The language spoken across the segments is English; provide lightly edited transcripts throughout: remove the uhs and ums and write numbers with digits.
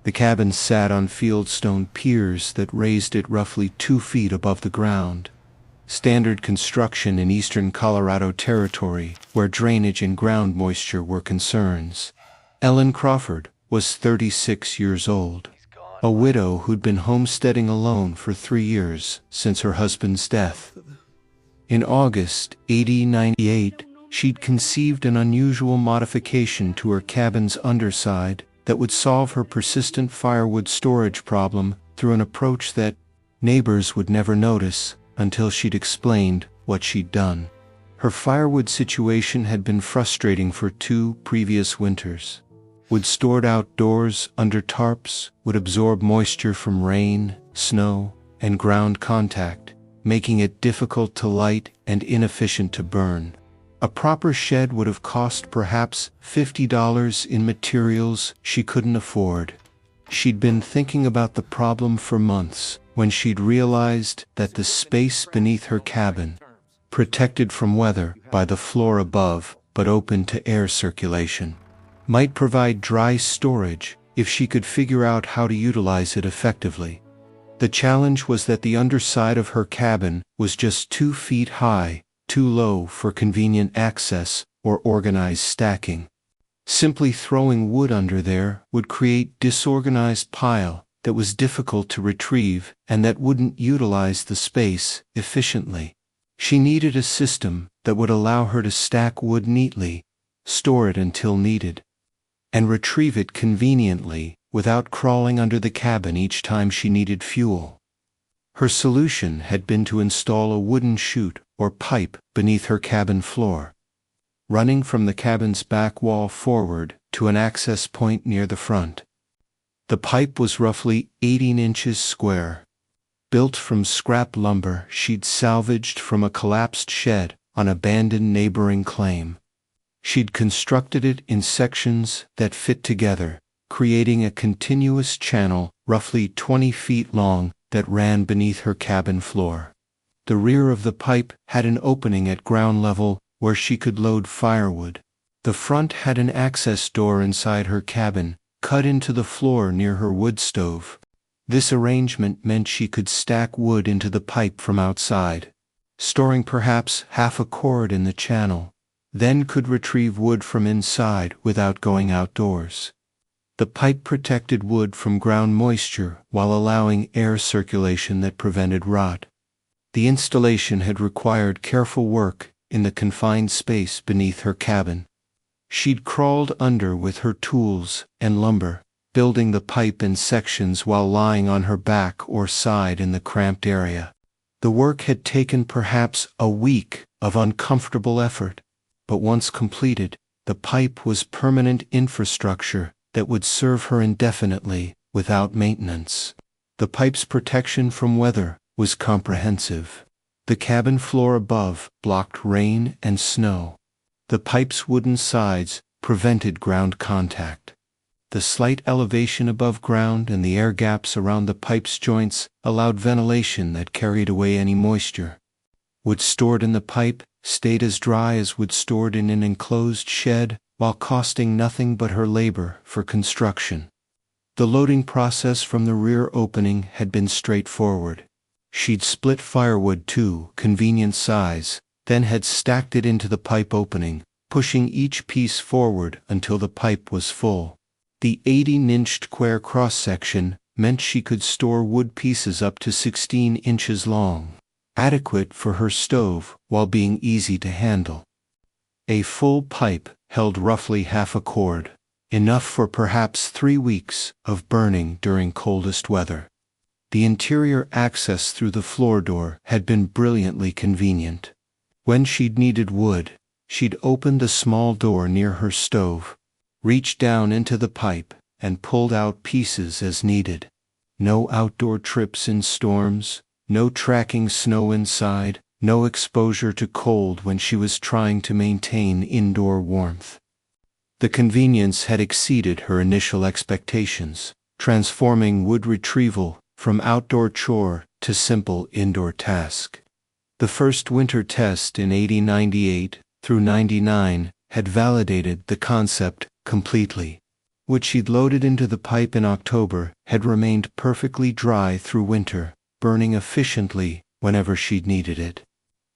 The cabin sat on fieldstone piers that raised it roughly 2 feet above the ground. Standard construction in eastern Colorado territory, where drainage and ground moisture were concerns. Ellen Crawford was 36 years old, a widow who'd been homesteading alone for 3 years since her husband's death. In August 1898, she'd conceived an unusual modification to her cabin's underside that would solve her persistent firewood storage problem through an approach that neighbors would never notice until she'd explained what she'd done. Her firewood situation had been frustrating for 2 previous winters. Wood stored outdoors under tarps would absorb moisture from rain, snow, and ground contact, making it difficult to light and inefficient to burn. A proper shed would have cost perhaps $50 in materials she couldn't afford. She'd been thinking about the problem for months when she'd realized that the space beneath her cabin, protected from weather by the floor above but open to air circulation, might provide dry storage if she could figure out how to utilize it effectively. The challenge was that the underside of her cabin was just 2 feet high, too low for convenient access or organized stacking. Simply throwing wood under there would create disorganized pile that was difficult to retrieve and that wouldn't utilize the space efficiently. She needed a system that would allow her to stack wood neatly, store it until needed, and retrieve it conveniently without crawling under the cabin each time she needed fuel. Her solution had been to install a wooden chute or pipe beneath her cabin floor, running from the cabin's back wall forward to an access point near the front. The pipe was roughly 18 inches square, built from scrap lumber she'd salvaged from a collapsed shed on abandoned neighboring claim. She'd constructed it in sections that fit together, creating a continuous channel roughly 20 feet long that ran beneath her cabin floor. The rear of the pipe had an opening at ground level where she could load firewood. The front had an access door inside her cabin, cut into the floor near her wood stove. This arrangement meant she could stack wood into the pipe from outside, storing perhaps half a cord in the channel, then could retrieve wood from inside without going outdoors. The pipe protected wood from ground moisture while allowing air circulation that prevented rot. The installation had required careful work in the confined space beneath her cabin. She'd crawled under with her tools and lumber, building the pipe in sections while lying on her back or side in the cramped area. The work had taken perhaps a week of uncomfortable effort, but once completed, the pipe was permanent infrastructure that would serve her indefinitely without maintenance. The pipe's protection from weather was comprehensive. The cabin floor above blocked rain and snow. The pipe's wooden sides prevented ground contact. The slight elevation above ground and the air gaps around the pipe's joints allowed ventilation that carried away any moisture. Wood stored in the pipe stayed as dry as wood stored in an enclosed shed, while costing nothing but her labor for construction. The loading process from the rear opening had been straightforward. She'd split firewood to convenient size, then had stacked it into the pipe opening, pushing each piece forward until the pipe was full. The 18-inch square cross-section meant she could store wood pieces up to 16 inches long, adequate for her stove while being easy to handle. A full pipe held roughly half a cord, enough for perhaps 3 weeks of burning during coldest weather. The interior access through the floor door had been brilliantly convenient. When she'd needed wood, she'd opened the small door near her stove, reached down into the pipe, and pulled out pieces as needed. No outdoor trips in storms, no tracking snow inside, no exposure to cold when she was trying to maintain indoor warmth. The convenience had exceeded her initial expectations, transforming wood retrieval from outdoor chore to simple indoor task. The first winter test in 1898 through 99 had validated the concept completely. Wood she'd loaded into the pipe in October had remained perfectly dry through winter, burning efficiently whenever she'd needed it.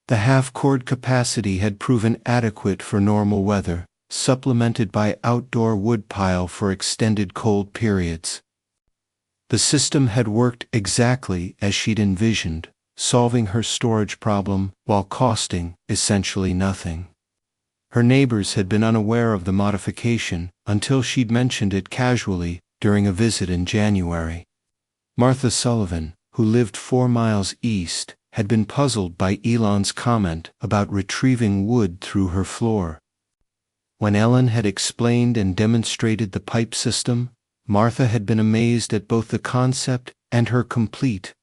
The half-cord capacity had proven adequate for normal weather, supplemented by outdoor woodpile for extended cold periods. The system had worked exactly as she'd envisioned, solving her storage problem while costing essentially nothing. Her neighbors had been unaware of the modification until she'd mentioned it casually during a visit in January. Martha Sullivan, who lived 4 miles east, had been puzzled by Elon's comment about retrieving wood through her floor. When Ellen had explained and demonstrated the pipe system, Martha had been amazed at both the concept and her complete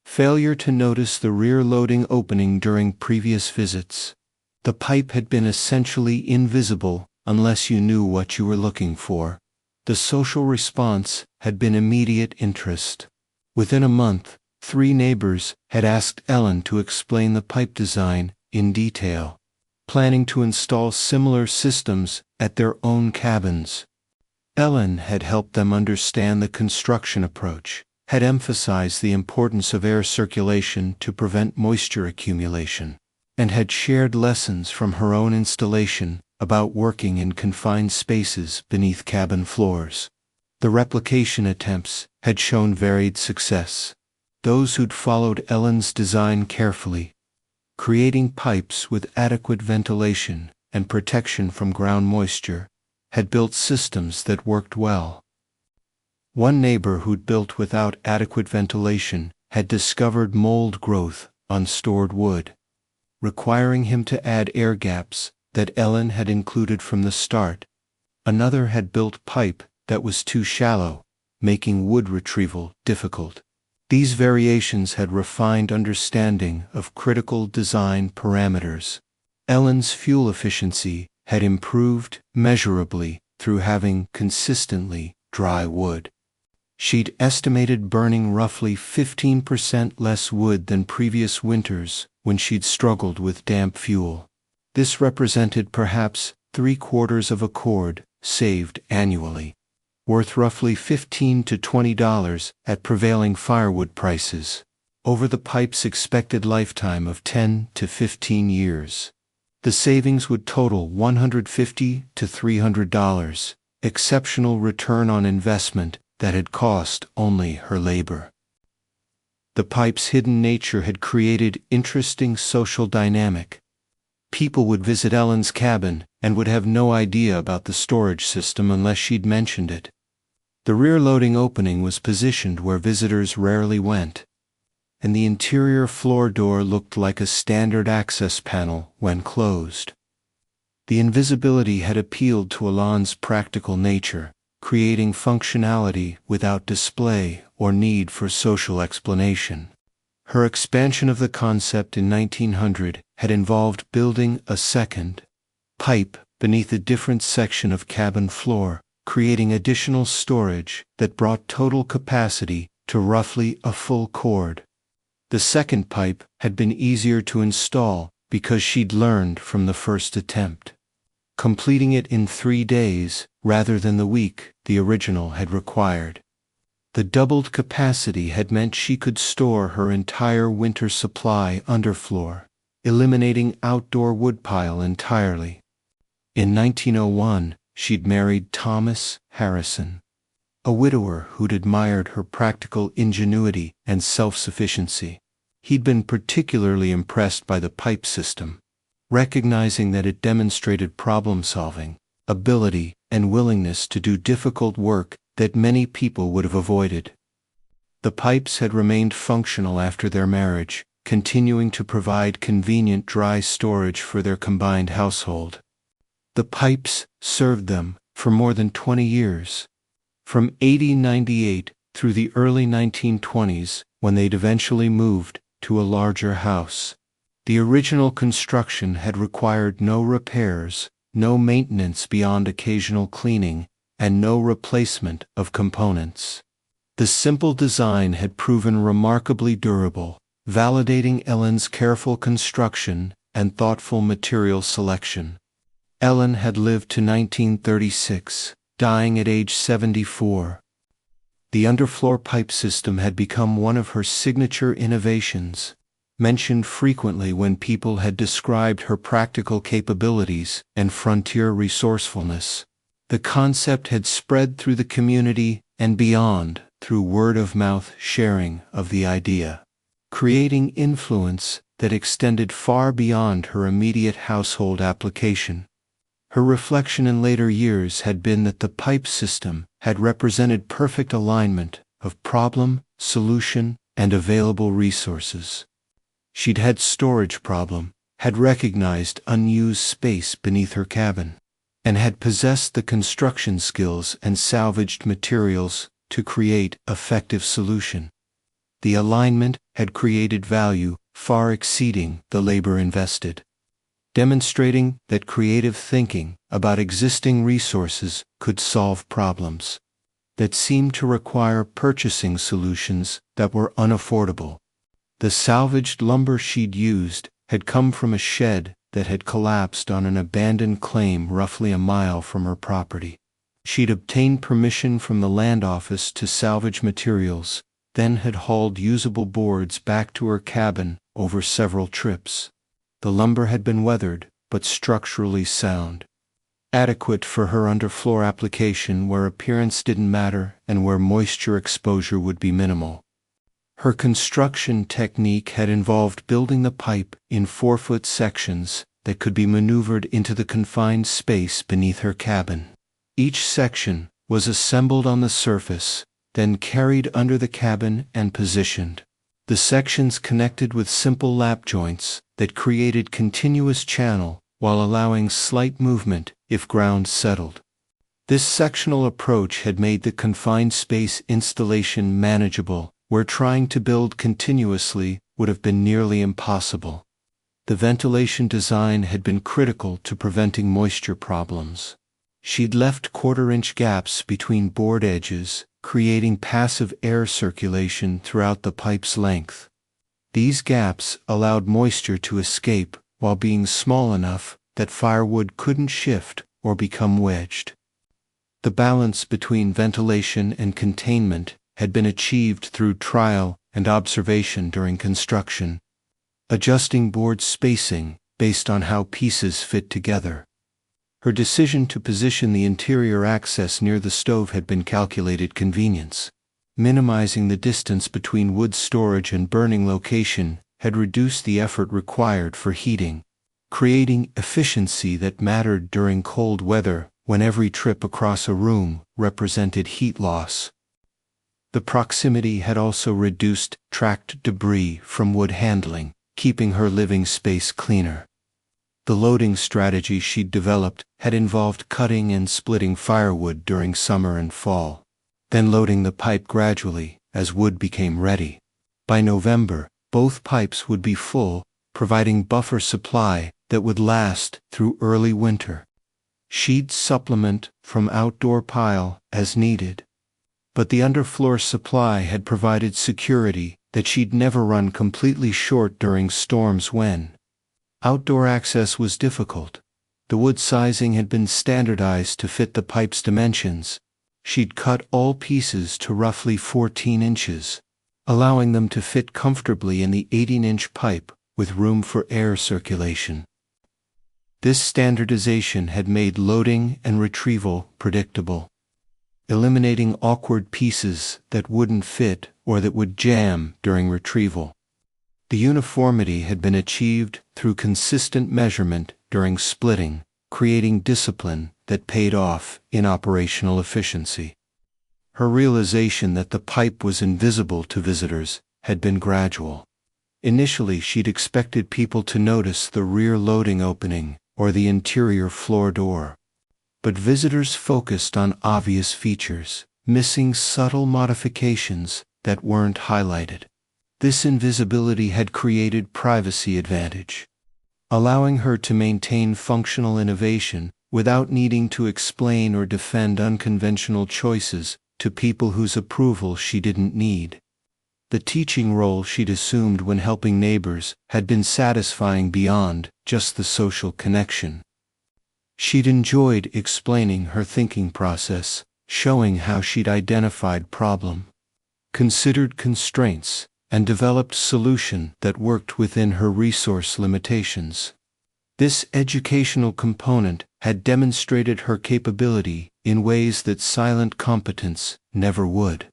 failure to notice the rear loading opening during previous visits. The pipe had been essentially invisible unless you knew what you were looking for. The social response had been immediate interest. Within a month, 3 neighbors had asked Ellen to explain the pipe design in detail, planning to install similar systems at their own cabins. Ellen had helped them understand the construction approach, had emphasized the importance of air circulation to prevent moisture accumulation, and had shared lessons from her own installation about working in confined spaces beneath cabin floors. The replication attempts had shown varied success. Those who'd followed Ellen's design carefully, creating pipes with adequate ventilation and protection from ground moisture, had built systems that worked well. One neighbor who'd built without adequate ventilation had discovered mold growth on stored wood, requiring him to add air gaps that Ellen had included from the start. Another had built pipe that was too shallow, making wood retrieval difficult. These variations had refined understanding of critical design parameters. Ellen's fuel efficiency had improved measurably through having consistently dry wood. She'd estimated burning roughly 15% less wood than previous winters when she'd struggled with damp fuel. This represented perhaps 3/4 of a cord saved annually, worth roughly $15 to $20 at prevailing firewood prices, over the pipe's expected lifetime of 10 to 15 years. The savings would total $150 to $300, exceptional return on investment that had cost only her labor. The pipe's hidden nature had created interesting social dynamic. People would visit Ellen's cabin and would have no idea about the storage system unless she'd mentioned it. The rear loading opening was positioned where visitors rarely went, and the interior floor door looked like a standard access panel when closed. The invisibility had appealed to Ellen's practical nature, creating functionality without display or need for social explanation. Her expansion of the concept in 1900 had involved building a second pipe beneath a different section of cabin floor, creating additional storage that brought total capacity to roughly a full cord. The second pipe had been easier to install because she'd learned from the first attempt, completing it in 3 days rather than the week the original had required. The doubled capacity had meant she could store her entire winter supply underfloor, eliminating outdoor woodpile entirely. In 1901, she'd married Thomas Harrison, a widower who'd admired her practical ingenuity and self-sufficiency. He'd been particularly impressed by the pipe system, recognizing that it demonstrated problem-solving, ability, and willingness to do difficult work that many people would have avoided. The pipes had remained functional after their marriage, continuing to provide convenient dry storage for their combined household. The pipes served them for more than 20 years, from 1898 through the early 1920s, when they'd eventually moved to a larger house. The original construction had required no repairs, no maintenance beyond occasional cleaning, and no replacement of components. The simple design had proven remarkably durable, validating Ellen's careful construction and thoughtful material selection. Ellen had lived to 1936, dying at age 74. The underfloor pipe system had become one of her signature innovations, mentioned frequently when people had described her practical capabilities and frontier resourcefulness. The concept had spread through the community and beyond through word-of-mouth sharing of the idea, creating influence that extended far beyond her immediate household application. Her reflection in later years had been that the pipe system had represented perfect alignment of problem, solution, and available resources. She'd had storage problem, had recognized unused space beneath her cabin, and had possessed the construction skills and salvaged materials to create effective solution. The alignment had created value far exceeding the labor invested, demonstrating that creative thinking about existing resources could solve problems that seemed to require purchasing solutions that were unaffordable. The salvaged lumber she'd used had come from a shed that had collapsed on an abandoned claim roughly a mile from her property. She'd obtained permission from the land office to salvage materials, then had hauled usable boards back to her cabin over several trips. The lumber had been weathered, but structurally sound, adequate for her underfloor application where appearance didn't matter and where moisture exposure would be minimal. Her construction technique had involved building the pipe in 4-foot sections that could be maneuvered into the confined space beneath her cabin. Each section was assembled on the surface, then carried under the cabin and positioned. The sections connected with simple lap joints that created continuous channel while allowing slight movement if ground settled. This sectional approach had made the confined space installation manageable, where trying to build continuously would have been nearly impossible. The ventilation design had been critical to preventing moisture problems. She'd left quarter-inch gaps between board edges, creating passive air circulation throughout the pipe's length. These gaps allowed moisture to escape while being small enough that firewood couldn't shift or become wedged. The balance between ventilation and containment had been achieved through trial and observation during construction, adjusting board spacing based on how pieces fit together. Her decision to position the interior access near the stove had been calculated convenience. Minimizing the distance between wood storage and burning location had reduced the effort required for heating, creating efficiency that mattered during cold weather when every trip across a room represented heat loss. The proximity had also reduced tracked debris from wood handling, keeping her living space cleaner. The loading strategy she'd developed had involved cutting and splitting firewood during summer and fall, then loading the pipe gradually as wood became ready. By November, both pipes would be full, providing buffer supply that would last through early winter. She'd supplement from outdoor pile as needed, but the underfloor supply had provided security that she'd never run completely short during storms when outdoor access was difficult. The wood sizing had been standardized to fit the pipe's dimensions. She'd cut all pieces to roughly 14 inches, allowing them to fit comfortably in the 18-inch pipe with room for air circulation. This standardization had made loading and retrieval predictable, eliminating awkward pieces that wouldn't fit or that would jam during retrieval. The uniformity had been achieved through consistent measurement during splitting, creating discipline that paid off in operational efficiency. Her realization that the pipe was invisible to visitors had been gradual. Initially, she'd expected people to notice the rear loading opening or the interior floor door. But visitors focused on obvious features, missing subtle modifications that weren't highlighted. This invisibility had created privacy advantage, allowing her to maintain functional innovation without needing to explain or defend unconventional choices to people whose approval she didn't need. The teaching role she'd assumed when helping neighbors had been satisfying beyond just the social connection. She'd enjoyed explaining her thinking process, showing how she'd identified problem, considered constraints, and developed solution that worked within her resource limitations. This educational component had demonstrated her capability in ways that silent competence never would,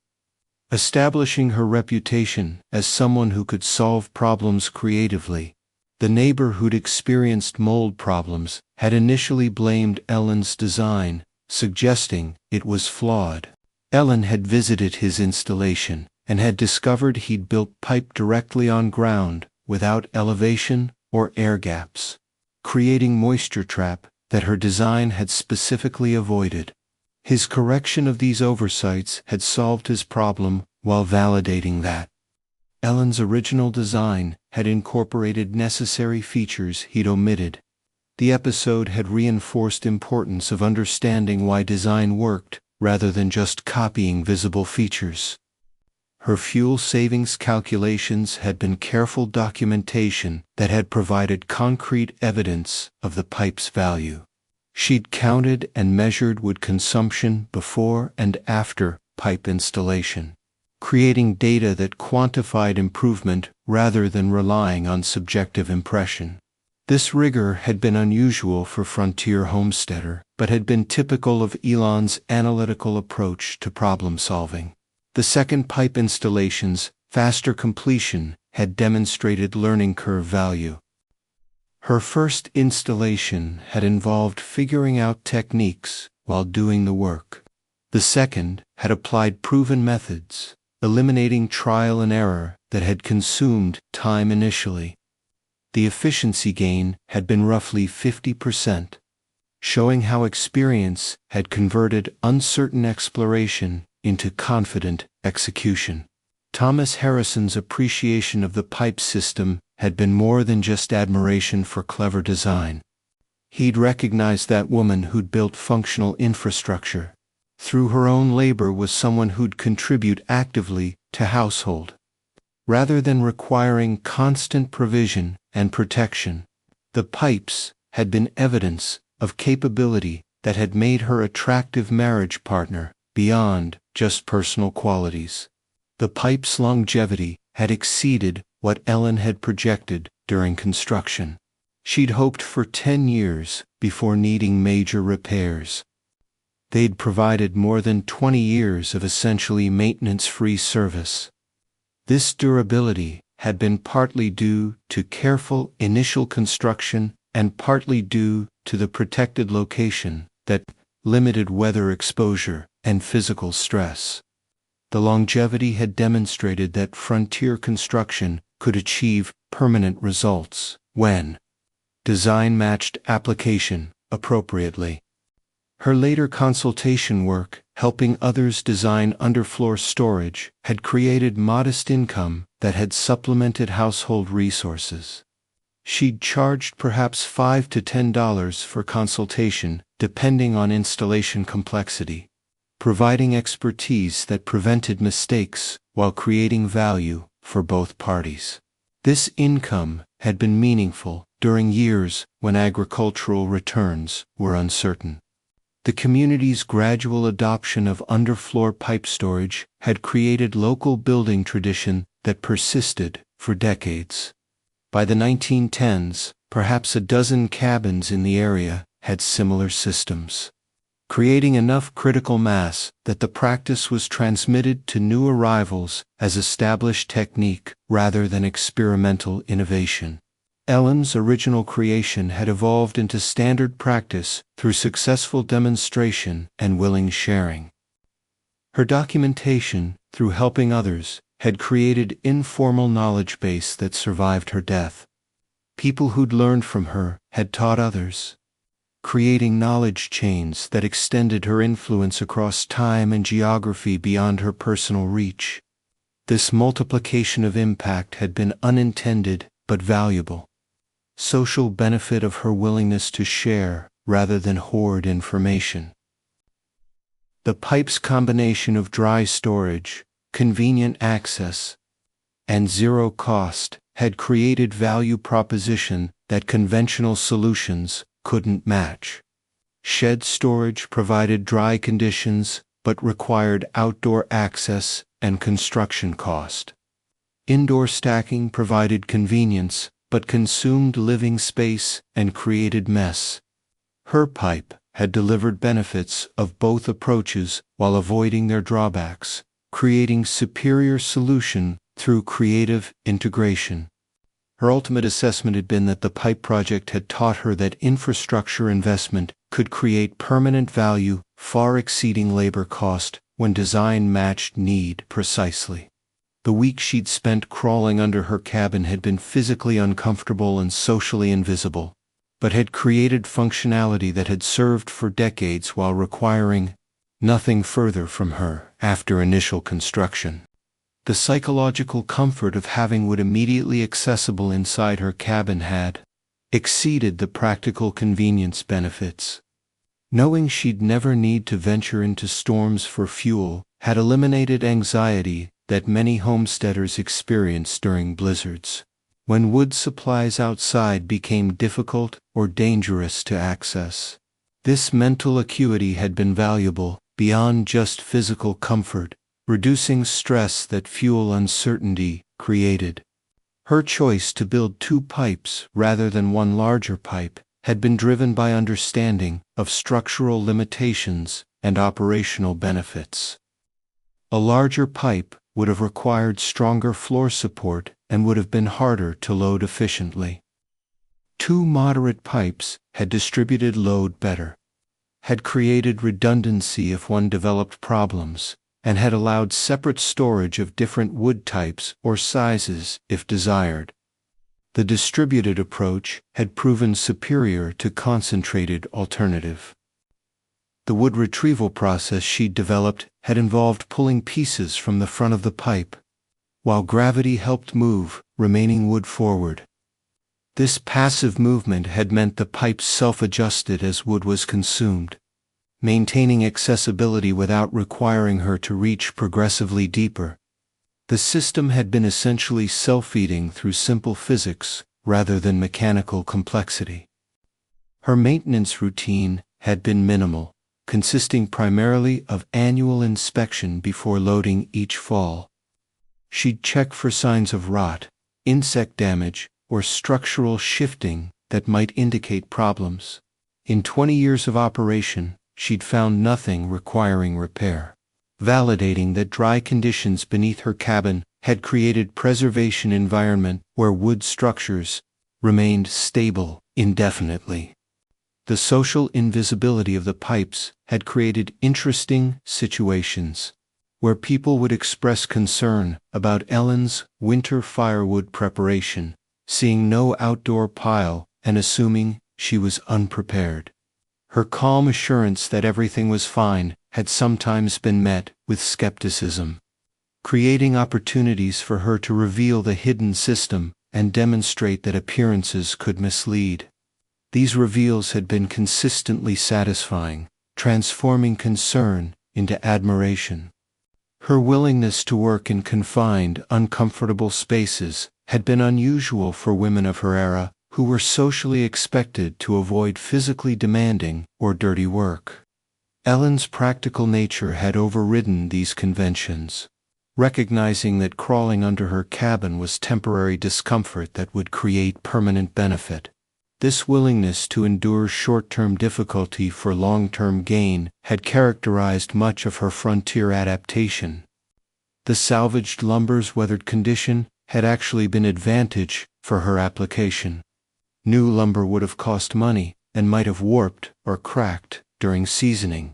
establishing her reputation as someone who could solve problems creatively. The neighbor who'd experienced mold problems had initially blamed Ellen's design, suggesting it was flawed. Ellen had visited his installation and had discovered he'd built pipe directly on ground, without elevation or air gaps, creating moisture trap that her design had specifically avoided. His correction of these oversights had solved his problem while validating that Ellen's original design had incorporated necessary features he'd omitted. The episode had reinforced the importance of understanding why design worked, rather than just copying visible features. Her fuel savings calculations had been careful documentation that had provided concrete evidence of the pipe's value. She'd counted and measured wood consumption before and after pipe installation, creating data that quantified improvement rather than relying on subjective impression. This rigor had been unusual for frontier homesteader, but had been typical of Elon's analytical approach to problem solving. The second pipe installation's faster completion had demonstrated learning curve value. Her first installation had involved figuring out techniques while doing the work. The second had applied proven methods, eliminating trial and error that had consumed time initially. The efficiency gain had been roughly 50%, showing how experience had converted uncertain exploration into confident execution. Thomas Harrison's appreciation of the pipe system had been more than just admiration for clever design. He'd recognized that woman who'd built functional infrastructure through her own labor was someone who'd contribute actively to household, rather than requiring constant provision and protection. The pipes had been evidence of capability that had made her attractive marriage partner beyond just personal qualities. The pipe's longevity had exceeded what Ellen had projected during construction. She'd hoped for 10 years before needing major repairs. They'd provided more than 20 years of essentially maintenance-free service. This durability had been partly due to careful initial construction and partly due to the protected location that limited weather exposure and physical stress. The longevity had demonstrated that frontier construction could achieve permanent results when design matched application appropriately. Her later consultation work, helping others design underfloor storage, had created modest income that had supplemented household resources. She'd charged perhaps $5 to $10 for consultation, depending on installation complexity, providing expertise that prevented mistakes while creating value for both parties. This income had been meaningful during years when agricultural returns were uncertain. The community's gradual adoption of underfloor pipe storage had created local building tradition that persisted for decades. By the 1910s, perhaps a dozen cabins in the area had similar systems, creating enough critical mass that the practice was transmitted to new arrivals as established technique rather than experimental innovation. Ellen's original creation had evolved into standard practice through successful demonstration and willing sharing. Her documentation, through helping others, had created informal knowledge base that survived her death. People who'd learned from her had taught others, creating knowledge chains that extended her influence across time and geography beyond her personal reach. This multiplication of impact had been unintended but valuable. Social benefit of her willingness to share rather than hoard information. The pipe's combination of dry storage, convenient access, and zero cost had created value proposition that conventional solutions couldn't match. Shed storage provided dry conditions, but required outdoor access and construction cost. Indoor stacking provided convenience, but consumed living space and created mess. Her pipe had delivered benefits of both approaches while avoiding their drawbacks, creating superior solution through creative integration. Her ultimate assessment had been that the pipe project had taught her that infrastructure investment could create permanent value far exceeding labor cost when design matched need precisely. The week she'd spent crawling under her cabin had been physically uncomfortable and socially invisible, but had created functionality that had served for decades while requiring nothing further from her after initial construction. The psychological comfort of having wood immediately accessible inside her cabin had exceeded the practical convenience benefits. Knowing she'd never need to venture into storms for fuel had eliminated anxiety that many homesteaders experience during blizzards, when wood supplies outside became difficult or dangerous to access. This mental acuity had been valuable beyond just physical comfort, reducing stress that fuel uncertainty created. Her choice to build 2 pipes rather than one larger pipe had been driven by understanding of structural limitations and operational benefits. A larger pipe would have required stronger floor support and would have been harder to load efficiently. 2 moderate pipes had distributed load better, had created redundancy if one developed problems, and had allowed separate storage of different wood types or sizes if desired. The distributed approach had proven superior to concentrated alternative. The wood retrieval process she'd developed had involved pulling pieces from the front of the pipe, while gravity helped move remaining wood forward. This passive movement had meant the pipes self-adjusted as wood was consumed, maintaining accessibility without requiring her to reach progressively deeper. The system had been essentially self-feeding through simple physics rather than mechanical complexity. Her maintenance routine had been minimal, consisting primarily of annual inspection before loading each fall. She'd check for signs of rot, insect damage, or structural shifting that might indicate problems. In 20 years of operation, she'd found nothing requiring repair, validating that dry conditions beneath her cabin had created preservation environment where wood structures remained stable indefinitely. The social invisibility of the pipes had created interesting situations where people would express concern about Ellen's winter firewood preparation, seeing no outdoor pile and assuming she was unprepared. Her calm assurance that everything was fine had sometimes been met with skepticism, creating opportunities for her to reveal the hidden system and demonstrate that appearances could mislead. These reveals had been consistently satisfying, transforming concern into admiration. Her willingness to work in confined, uncomfortable spaces had been unusual for women of her era who were socially expected to avoid physically demanding or dirty work. Ellen's practical nature had overridden these conventions, recognizing that crawling under her cabin was temporary discomfort that would create permanent benefit. This willingness to endure short-term difficulty for long-term gain had characterized much of her frontier adaptation. The salvaged lumber's weathered condition had actually been advantage for her application. New lumber would have cost money and might have warped or cracked during seasoning.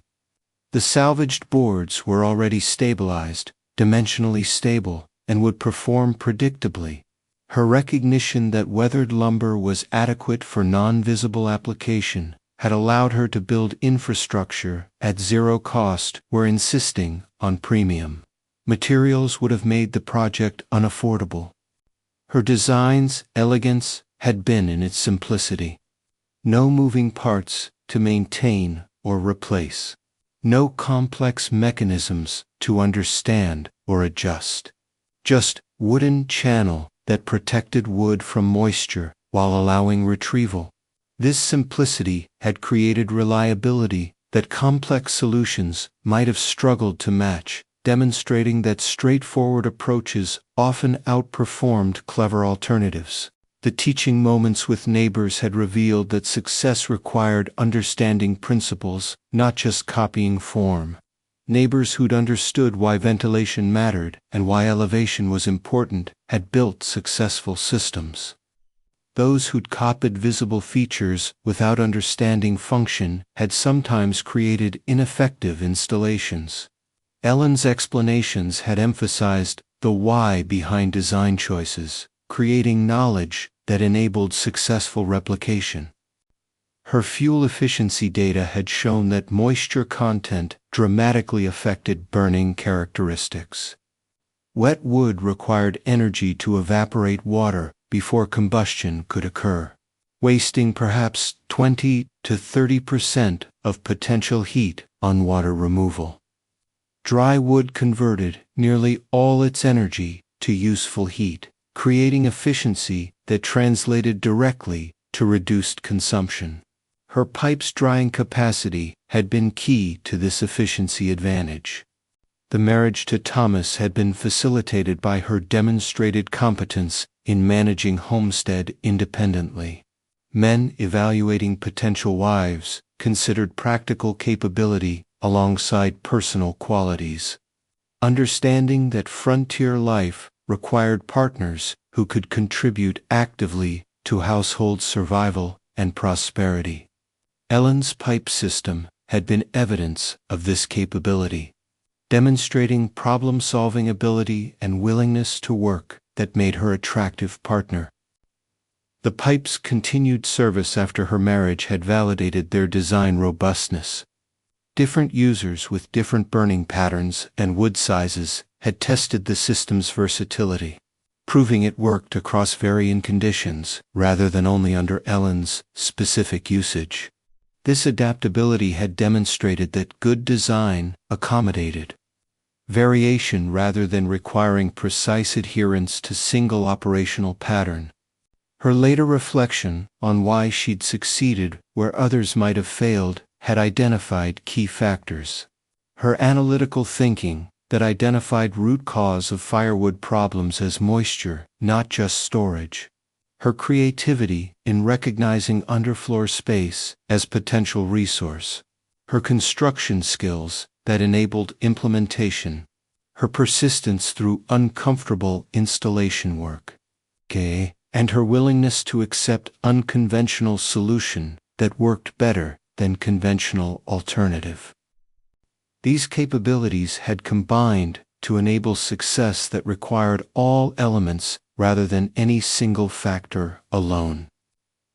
The salvaged boards were already stabilized, dimensionally stable, and would perform predictably. Her recognition that weathered lumber was adequate for non-visible application had allowed her to build infrastructure at zero cost where insisting on premium materials would have made the project unaffordable. Her design's elegance had been in its simplicity. No moving parts to maintain or replace. No complex mechanisms to understand or adjust. Just wooden channel that protected wood from moisture while allowing retrieval. This simplicity had created reliability that complex solutions might have struggled to match, demonstrating that straightforward approaches often outperformed clever alternatives. The teaching moments with neighbors had revealed that success required understanding principles, not just copying form. Neighbors who'd understood why ventilation mattered and why elevation was important had built successful systems. Those who'd copied visible features without understanding function had sometimes created ineffective installations. Ellen's explanations had emphasized the why behind design choices, creating knowledge that enabled successful replication. Her fuel efficiency data had shown that moisture content dramatically affected burning characteristics. Wet wood required energy to evaporate water before combustion could occur, wasting perhaps 20 to 30% of potential heat on water removal. Dry wood converted nearly all its energy to useful heat, creating efficiency that translated directly to reduced consumption. Her pipe's drying capacity had been key to this efficiency advantage. The marriage to Thomas had been facilitated by her demonstrated competence in managing homestead independently. Men evaluating potential wives considered practical capability alongside personal qualities, understanding that frontier life required partners who could contribute actively to household survival and prosperity. Ellen's pipe system had been evidence of this capability, demonstrating problem-solving ability and willingness to work that made her attractive partner. The pipe's continued service after her marriage had validated their design robustness. Different users with different burning patterns and wood sizes had tested the system's versatility, proving it worked across varying conditions rather than only under Ellen's specific usage. This adaptability had demonstrated that good design accommodated variation rather than requiring precise adherence to single operational pattern. Her later reflection on why she'd succeeded where others might have failed had identified key factors. Her analytical thinking that identified root cause of firewood problems as moisture, not just storage. Her creativity in recognizing underfloor space as potential resource. Her construction skills that enabled implementation. Her persistence through uncomfortable installation work. And her willingness to accept unconventional solution that worked better than conventional alternative. These capabilities had combined to enable success that required all elements rather than any single factor alone.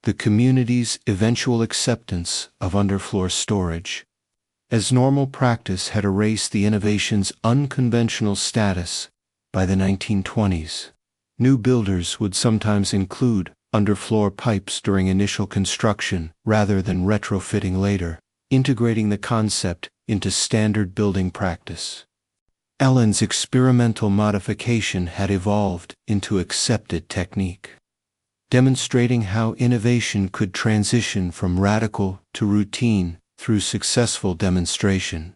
The community's eventual acceptance of underfloor storage as normal practice had erased the innovation's unconventional status by the 1920s. New builders would sometimes include underfloor pipes during initial construction rather than retrofitting later, integrating the concept into standard building practice. Ellen's experimental modification had evolved into accepted technique, demonstrating how innovation could transition from radical to routine through successful demonstration.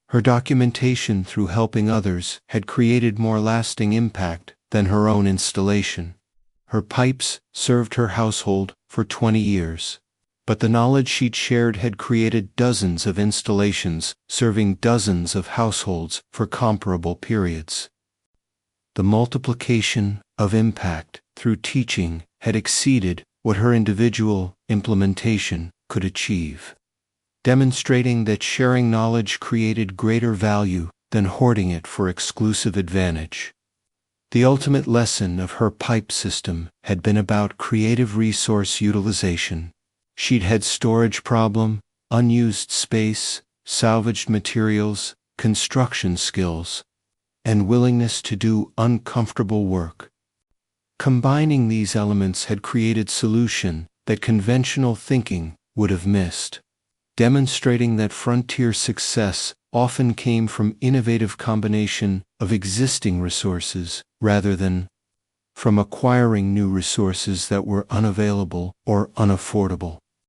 Her documentation through helping others had created more lasting impact than her own installation. Her pipes served her household for 20 years, but the knowledge she'd shared had created dozens of installations serving dozens of households for comparable periods. The multiplication of impact through teaching had exceeded what her individual implementation could achieve, demonstrating that sharing knowledge created greater value than hoarding it for exclusive advantage. The ultimate lesson of her pipe system had been about creative resource utilization. She'd had storage problem, unused space, salvaged materials, construction skills, and willingness to do uncomfortable work. Combining these elements had created solution that conventional thinking would have missed, demonstrating that frontier success often came from innovative combination of existing resources rather than from acquiring new resources that were unavailable or unaffordable.